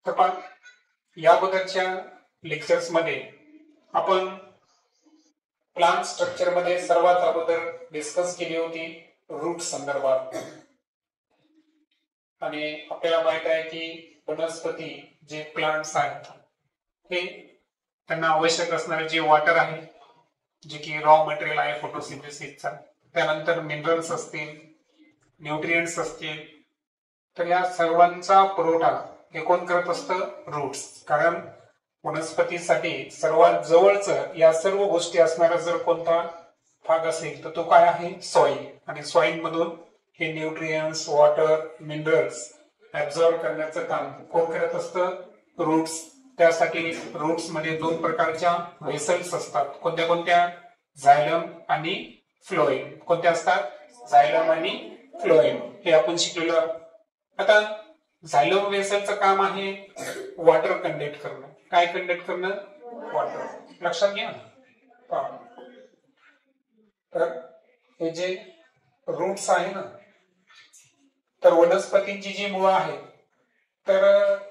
तर पहा, या अगोदरच्या लेक्चर्स मध्ये आपण प्लांट स्ट्रक्चर मध्ये सर्वात अगोदर डिस्कस केली होती रूट संदर्भात. आणि आपल्याला माहित आहे की वनस्पती जे प्लांट्स आहेत हे त्यांना आवश्यक असणारे जे वॉटर आहे, जे की रॉ मटेरियल आहे फोटोसिंथेसिसचा, त्यानंतर मिनरल्स असतील, न्यूट्रिएंट्स असतील, तर या सर्वांचा पुरवठा हे कोण करत असतं? रूट्स. कारण वनस्पतीसाठी सर्वात जवळचं या सर्व गोष्टी असणारा जर कोणता भाग असेल तर तो काय आहे? सॉइल. आणि सॉइल मधून हे न्यूट्रिएंट्स, वॉटर, मिनरल्स ऍब्झॉर्ब करण्याचं काम कोण करत असतं? रूट्स. त्यासाठी रूट्स मध्ये दोन प्रकारच्या व्हेसल्स असतात. कोणत्या कोणत्या? झायलम आणि फ्लोएम. कोणत्या असतात? झायलम आणि फ्लोएम. हे आपण शिकलेलो. आता झायलम व्हेसलचं काम आहे वॉटर कंडक्ट करणं. काय कंडक्ट करणं? वॉटर. लक्षात घ्या. तर हे जे रूट्स आहे ना, तर वनस्पतींची जी मुळं आहेत तर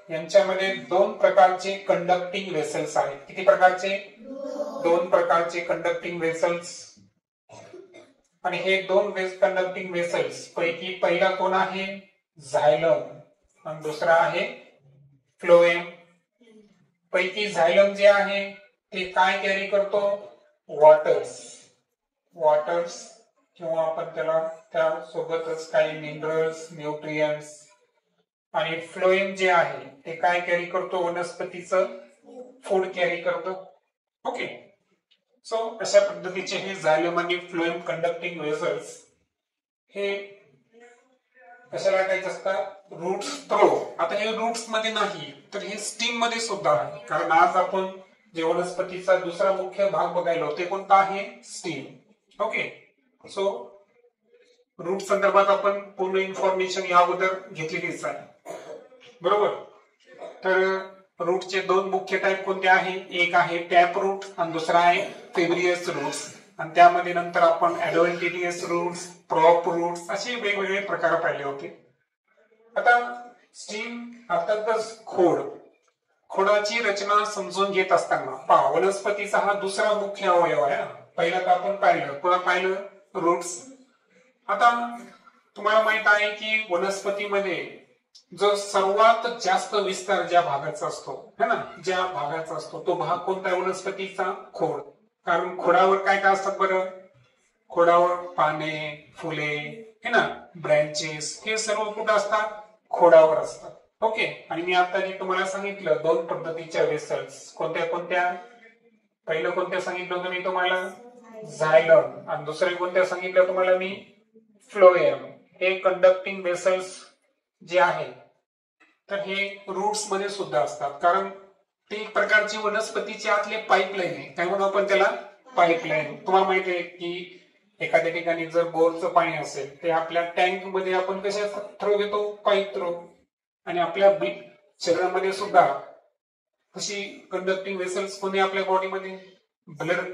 यांच्यामध्ये दोन प्रकारचे कंडक्टिंग व्हेसल्स आहेत. किती प्रकारचे? दोन प्रकारचे कंडक्टिंग व्हेसल्स. आणि हे दोन कंडक्टिंग व्हेसल्स पैकी पहिला कोण आहे? झायलम आणि दुसरा आहे फ्लोएम. पैकी झायलम जे आहे ते काय कॅरी करतो? वॉटर्स. वॉटर्स किंवा आपण त्याला त्या सोबतच काही मिनरल्स, न्यूट्रिएंट्स. आणि फ्लोएम जे आहे ते काय कॅरी करतो? वनस्पतीचं फूड कॅरी करतो. ओके. सो अशा पद्धतीचे हे झायलम आणि फ्लोएम कंडक्टिंग व्हेसल्स हे कशाला टाकायचं असतात? Routes through. आता हे रूट्स मध्ये नाही तर हे स्टीम मध्ये सुद्धा आहे. कारण आज आपण जे वनस्पतीचा दुसरा मुख्य भाग बघायला ते कोणता आहे? स्टीम. ओके. सो रूट संदर्भात आपण पूर्ण इन्फॉर्मेशन या अगोदर घेतलेलीच आहे, बरोबर. तर रूटचे दोन मुख्य टाईप कोणते आहे? एक आहे टॅप रूट आणि दुसरा आहे फेब्रियस रूट्स. आणि त्यामध्ये नंतर आपण ऍडव्हेंटिडियस रूट्स, प्रॉप रूट्स असे वेगवेगळे प्रकार पाहिले होते. आता स्टीम अर्थातच खोड. खोडाची रचना समजून घेत असताना पहा, वनस्पतीचा हा दुसरा मुख्य अवयव आहे. पहिला तर आपण पाहिलं, पुन्हा पाहिलं रूट्स. आता तुम्हाला माहित आहे की वनस्पतीमध्ये जो सर्वात जास्त विस्तार ज्या भागाचा असतो है ना, ज्या भागाचा असतो तो भाग कोणता आहे वनस्पतीचा? खोड. कारण खोडावर काय काय असतात बरं? खोडावर पाने, फुले है ना, ब्रँचेस, हे सर्व कुठं असतात? खोडावर असतात. ओके. आणि मी आता जे तुम्हाला सांगितलं दोन पद्धतीच्या वेसल्स कोणत्या कोणत्या? पहिलं कोणत्या सांगितलं होतं मी तुम्हाला? झायलम. आणि दुसरे कोणत्या सांगितलं तुम्हाला मी? फ्लोएम. हे कंडक्टिंग वेसल्स जे आहे तर हे रूट्स मध्ये सुद्धा असतात. कारण ते एक प्रकारची वनस्पतीची आतले पाईपलाईन आहे. काय म्हणून आपण त्याला? पाईपलाईन. तुम्हाला माहिती आहे की एखाद्या ठिकाणी जर बोरचं पाणी असेल ते आपल्या टँक मध्ये आपण कशा थ्रो घेतो? Pipe through. आणि आपल्या शरीरामध्ये सुद्धा कशी कंडक्टिंग वेसल्स कोणी आपल्या बॉडीमध्ये ब्लड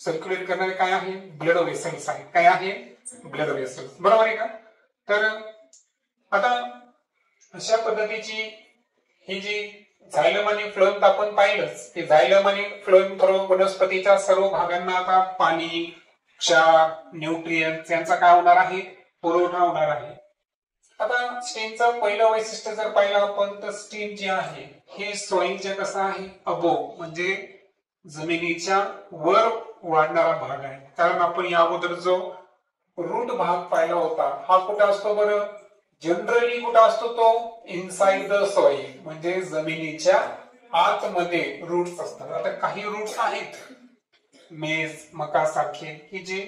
सर्क्युलेट करणारे काय आहे? ब्लड वेसल्स आहे. काय आहे? Blood vessels. बरोबर आहे का? तर आता अशा पद्धतीची ही जी झायलम आणि फ्लोएम आपण पाहिलंच. की झायलम आणि फ्लोएम थ्रो वनस्पतीच्या सर्व भागांना आता पाणी, क्षार, न्यूट्रिएंट्स यांचा काय होणार आहे? पुरवठा होणार आहे. आता स्टीमचं पहिलं वैशिष्ट्य जर पाहिलं आपण तर स्टीम जे आहे हे सॉइलच्या कसं आहे? अबोव, म्हणजे जमिनीच्या वर वाढणारा भाग आहे. कारण आपण या अगोदर जो रूट भाग पाहिला होता हा कुठं असतो बरं? जनरली कुठं असतो तो? इनसाइड द सॉइल, म्हणजे जमिनीच्या आतमध्ये रूट्स असतात. आता काही रूट्स आहेत मेज, मका सारखे की जे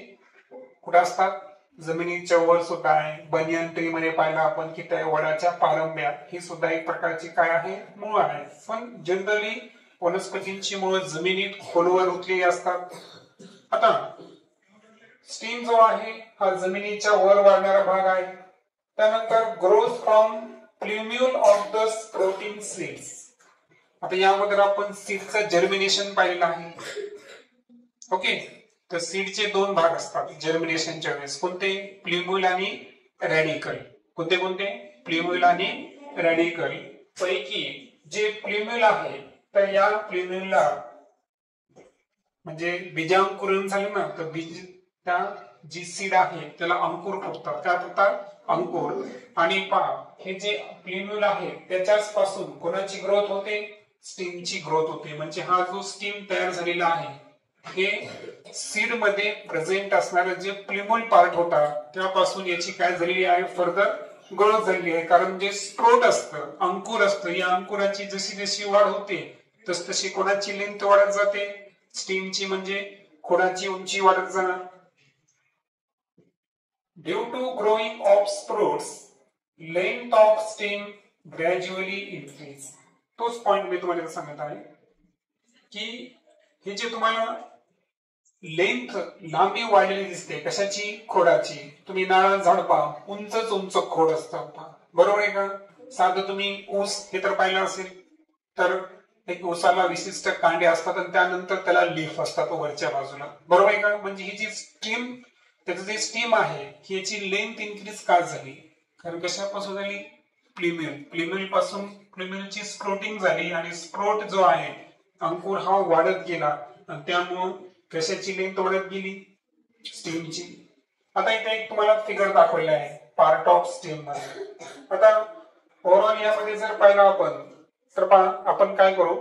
कुठं असतात? जमिनीच्या वर सुद्धा आहे. बनियन ट्री मध्ये पाहिलं आपण की त्या वडाच्या पारंब्या ही सुद्धा एक प्रकारची काय आहे? मूळ आहे. पण जनरली वनस्पतींची मुळ जमिनीत खोलवर रुतलेली असतात. आता स्टीम जो आहे हा जमिनीच्या वर वाढणारा भाग आहे. त्यानंतर grows from plumule of the sprouting seeds. आता या अगोदर आपण सीडचं जर्मिनेशन पाहिलेलं आहे. ओके. तर सीडचे दोन भाग असतात जर्मिनेशनच्या वेळेस. कोणते? प्ल्युम्यूल आणि रॅडिकल. कोणते कोणते? प्ल्युम्यूल आणि रॅडिकल. पैकी जे प्ल्युमेल आहे तर या प्ल्युमेलला म्हणजे बीजांकुरण झालं ना तर बीज त्या जी सीड आहे त्याला अंकुर फुटतात. काय फुटतात? अंकुर. आणि पहा हे जे प्ल्युमेल आहे त्याच्याच पासून कोणाची ग्रोथ होते? स्टीमची ग्रोथ होते. म्हणजे हा जो स्टीम तयार झालेला आहे हे सीड मध्ये प्रेझेंट असणारे जे प्ल्युमेल पार्ट होता त्यापासून याची काय झालेली आहे? फर्दर ग्रोथ झालेली आहे. कारण जे स्प्रोट असतं, अंकुर असतं, या अंकुराची जशी जशी वाढ होते तस तशी कोणाची लेंथ वाढत जाते? स्टीमची म्हणजे खोडाची उंची वाढत जाणार. Due to growing of sprouts length of stem gradually increase. तोच पॉइंट मी तुम्हाला सांगत आहे की हे जे तुम्हाला लेंथ लांबी वाढलेली दिसते कशाची? खोडाची. तुम्ही नारळ झाड पहा, उंचच उंच खोड असतं, बरोबर आहे का? साधं तुम्ही ऊस हे तर पाहिलं असेल तर एक ऊसाला विशिष्ट कांडे असतात आणि त्यानंतर त्याला लीफ असतात वरच्या बाजूला, बरोबर आहे का? म्हणजे ही जी स्टीम त्याचं जे स्टीम आहे याची लेंथ इन्क्रीज का झाली? कारण कशापासून झाली? प्ल्युमेल. प्ल्युमेल पासून प्ल्युमेलची स्प्रोटिंग झाली आणि स्प्रोट जो आहे अंकुर हा वाढत गेला आणि त्यामुळे कशाची लेंथ वाढत गेली? स्टीमची. आता इथे एक तुम्हाला फिगर दाखवलेला आहे पार्ट ऑफ स्टीम मध्ये. आता ओव्हरऑल यामध्ये जर पाहिलं आपण तर पहा आपण काय करू,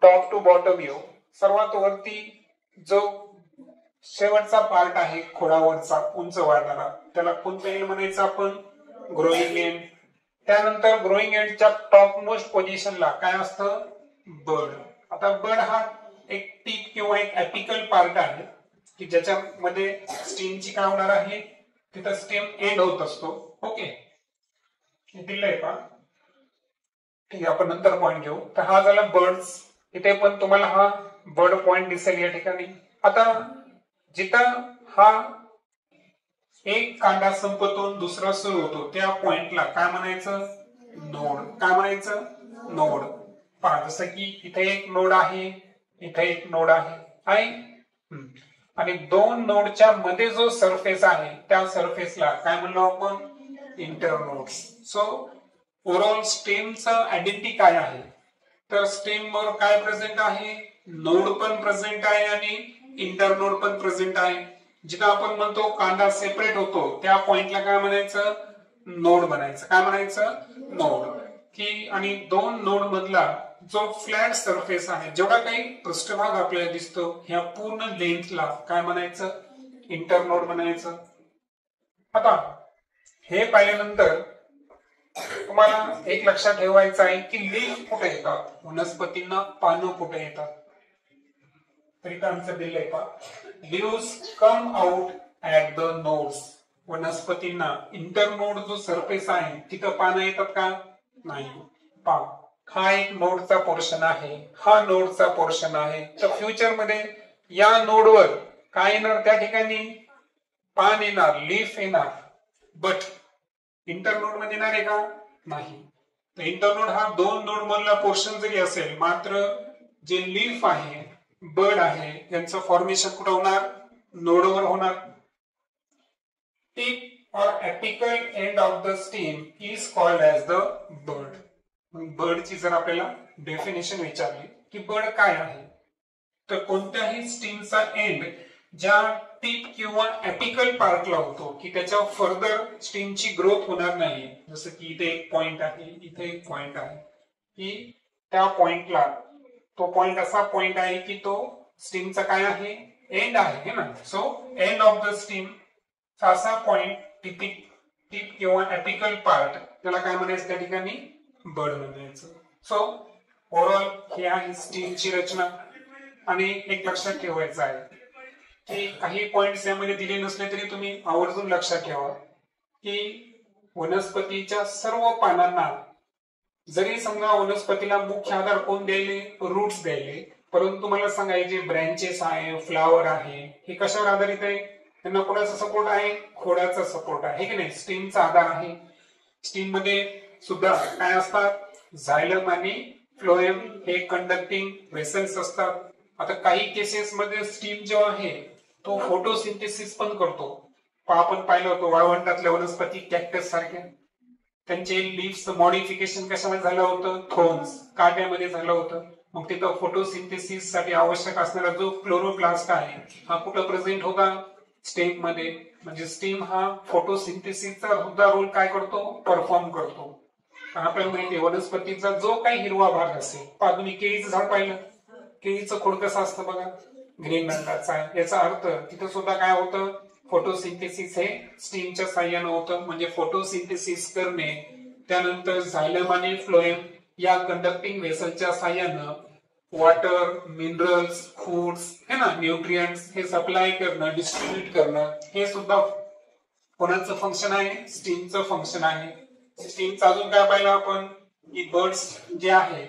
टॉप टू बॉटम येऊ. सर्वात वरती जो शेवटचा पार्ट आहे खोडावरचा उंच वाढणारा त्याला कोणतं एंड म्हणायचं आपण? Growing end. त्यानंतर ग्रोईंग एंडच्या टॉप मोस्ट पोझिशनला काय असतं? बड. आता बड हा एक टीप किंवा एक एपिकल पार्ट आहे की ज्याच्यामध्ये स्टीमची काय होणार आहे? तिथं स्टीम एंड होत असतो. ओके, दिलंय पहा. ठीक आहे, आपण नंतर पॉइंट घेऊ. तर हा झाला बर्ड्स. इथे पण तुम्हाला हा बर्ड पॉइंट दिसेल या ठिकाणी. आता जिथं हा एक कांडा संपतून दुसरा सुरू होतो त्या पॉइंटला काय म्हणायचं? नोड. काय म्हणायचं? नोड. पहा जसं की इथे एक नोड आहे, इथे एक नोड आहे आणि दोन नोडच्या मध्ये जो सरफेस आहे त्या सरफेसला काय म्हणलो आपण? इंटरनोड्स. सो ओव्हरऑल स्टेमचा आयडेंटिटी काय आहे? तर स्टेम वर काय प्रेझेंट आहे? नोड पण प्रेझेंट आहे आणि इंटरनोड पण प्रेझेंट आहे. जिथं आपण म्हणतो कांदा सेपरेट होतो त्या पॉइंटला काय म्हणायचं? नोड म्हणायचं. काय म्हणायचं? नोड. की आणि दोन नोड मधला जो फ्लॅट सरफेस आहे जेवढा काही पृष्ठभाग आपल्याला दिसतो ह्या पूर्ण लेंथला काय म्हणायचं? इंटरनोड म्हणायचं. आता हे पाहिल्यानंतर तुम्हाला एक लक्षात ठेवायचं आहे की लीफ कुठे येतात? वनस्पतींना पानं कुठे येतात? तरी आन्सर दिलंय पहा. Leaves come out at the nodes. वनस्पतींना इंटरनोड जो सरफेस आहे तिथं पानं येतात का? नाही. पहा हा एक नोडचा पोर्शन आहे, हा नोडचा पोर्शन आहे. तर फ्युचर मध्ये या नोडवर काय येणार? त्या ठिकाणी पान येणार, लीफ येणार. बट इंटरनोड मध्ये येणार आहे का? नाही. तर इंटरनोड हा दोन नोड मधला पोर्शन जरी असेल मात्र जे लीफ आहे, बर्ड आहे यांचं फॉर्मेशन कुठं होणार? नोडवर होणार. Tip or apical end of the stem is called as the bud. बर्डची जर आपल्याला डेफिनेशन विचारली की बर्ड काय आहे तर कोणत्याही स्टीमचा एंड ज्या टिप किंवा एपिकल पार्टला होतो की त्याच्या फर्दर स्टीमची ग्रोथ होणार नाही. जसं की इथे एक पॉइंट आहे, इथे एक पॉइंट आहे की त्या पॉइंटला तो पॉइंट असा पॉइंट आहे की तो स्टीमचा काय आहे? एंड आहे ना. So and of the steam असा पॉइंट टिप किंवा एपिकल पार्ट त्याला काय म्हणायचं? त्या ठिकाणी बर्ड म्हणायचं. सो ओव्हरऑल हे आहे स्टीमची रचना. आणि एक लक्षात ठेवायचं आहे की काही पॉइंट्स यामध्ये दिले नसले तरी तुम्ही आवर्जून लक्षात ठेवा की वनस्पतीच्या सर्व पानांना जरी समजा वनस्पतीला मुख्य आधार कोण द्यायले? रूट्स द्यायले. परंतु मला सांगायचे ब्रँचेस आहे, फ्लावर आहे, हे कशावर आधारित आहे? त्यांना कोणाचा सपोर्ट आहे? खोडाचा सपोर्ट आहे की नाही? स्टीमचा आधार आहे. स्टीम मध्ये सुद्धा काय असतात? झायलम आणि फ्लोएम हे कंडक्टिंग वेसल्स असतात. आता काही केसेस मध्ये स्टीम जो आहे तो फोटोसिंथेसिस पण करतो. आपण पाहिलं होतं वाळवंटातल्या वनस्पती कॅक्टस सारख्या त्यांचे लीव्हचं मॉडिफिकेशन कशामध्ये झालं होतं, थ्रोन्स काट्यामध्ये झालं होतं. मग तिथं फोटोसिंथेसिस साठी आवश्यक असणारा जो क्लोरोप्लास्ट आहे हा कुठं प्रेझेंट होता, स्टेम मध्ये. म्हणजे स्टेम हा फोटोसिंथेसिसचा सुद्धा रोल काय करतो, परफॉर्म करतो. आपल्याला माहिती आहे वनस्पतीचा जो काही हिरवा भाग असेल, तुम्ही केळीचं झाड पाहिलं, केळीचं खोड कसं असतं बघा, ग्रीन रंगाचा. याचा अर्थ तिथं सुद्धा काय होतं, फोटोसिंथेसिस हे स्टीमच्या साह्यानं होतं. म्हणजे फोटोसिंथेसिस करणे, त्यानंतर झायलम आणि फ्लोएम या कंडक्टिंग व्हेसलच्या साह्यानं वॉटर, मिनरल्स, फूड्स है ना, न्यूट्रिएंट्स हे सप्लाय करणं, डिस्ट्रीब्यूट करणं, हे सुद्धा कोणाचं फंक्शन आहे, स्टीमचं फंक्शन आहे. स्टीमचं अजून काय पाहिलं आपण, की बर्ड्स जे आहे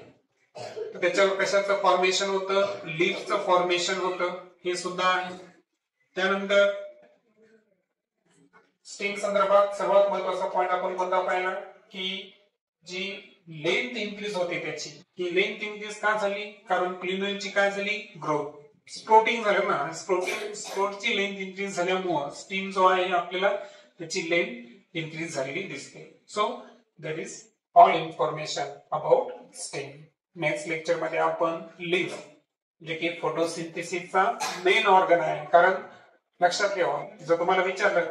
त्याच्यावर कशाचं फॉर्मेशन होतं, लीफचं फॉर्मेशन होतं, हे सुद्धा आहे. त्यानंतर स्टीम संदर्भात सर्वात महत्वाचा पॉइंट आपण कोणता पाहिला, की जी लेंथ इन्क्रीज होते त्याची, ही लेंथ इन्क्रीज का झाली, कारण प्लिनोइलची काय झाली, ग्रोथ, स्प्रोटिंग झालं ना. स्प्रोटची लेंथ इन्क्रीज झाल्यामुळे स्टीम जो आहे आपल्याला त्याची लेंथ इन्क्रीज झालेली दिसते. So that is all information about stem. Next lecture मध्ये आपण लीफ, जे की फोटोसिंथेसिसचा मेन ऑर्गन आहे. कारण लक्षात ठेवा, जर तुम्हाला विचारलं,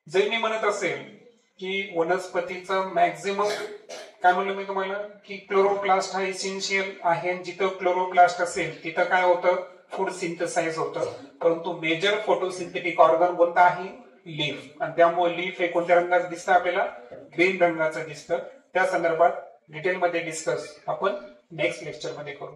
जर मी म्हणत असेल की वनस्पतीचं मॅक्झिमम, काय म्हणलं मी तुम्हाला, की क्लोरोप्लास्ट हा इसेन्शियल आहे, जिथं क्लोरोप्लास्ट असेल तिथं काय होतं, फूड सिंथेसाइज होतं. परंतु मेजर फोटोसिंथेटिक ऑर्गन कोणता आहे, लीफ. आणि त्यामुळे लीफ हे कोणत्या रंगाचं दिसतं आपल्याला, ग्रीन रंगाचं दिसतं. त्या संदर्भात डिटेलमध्ये डिस्कस आपण नेक्स्ट लेक्चर मध्ये करू.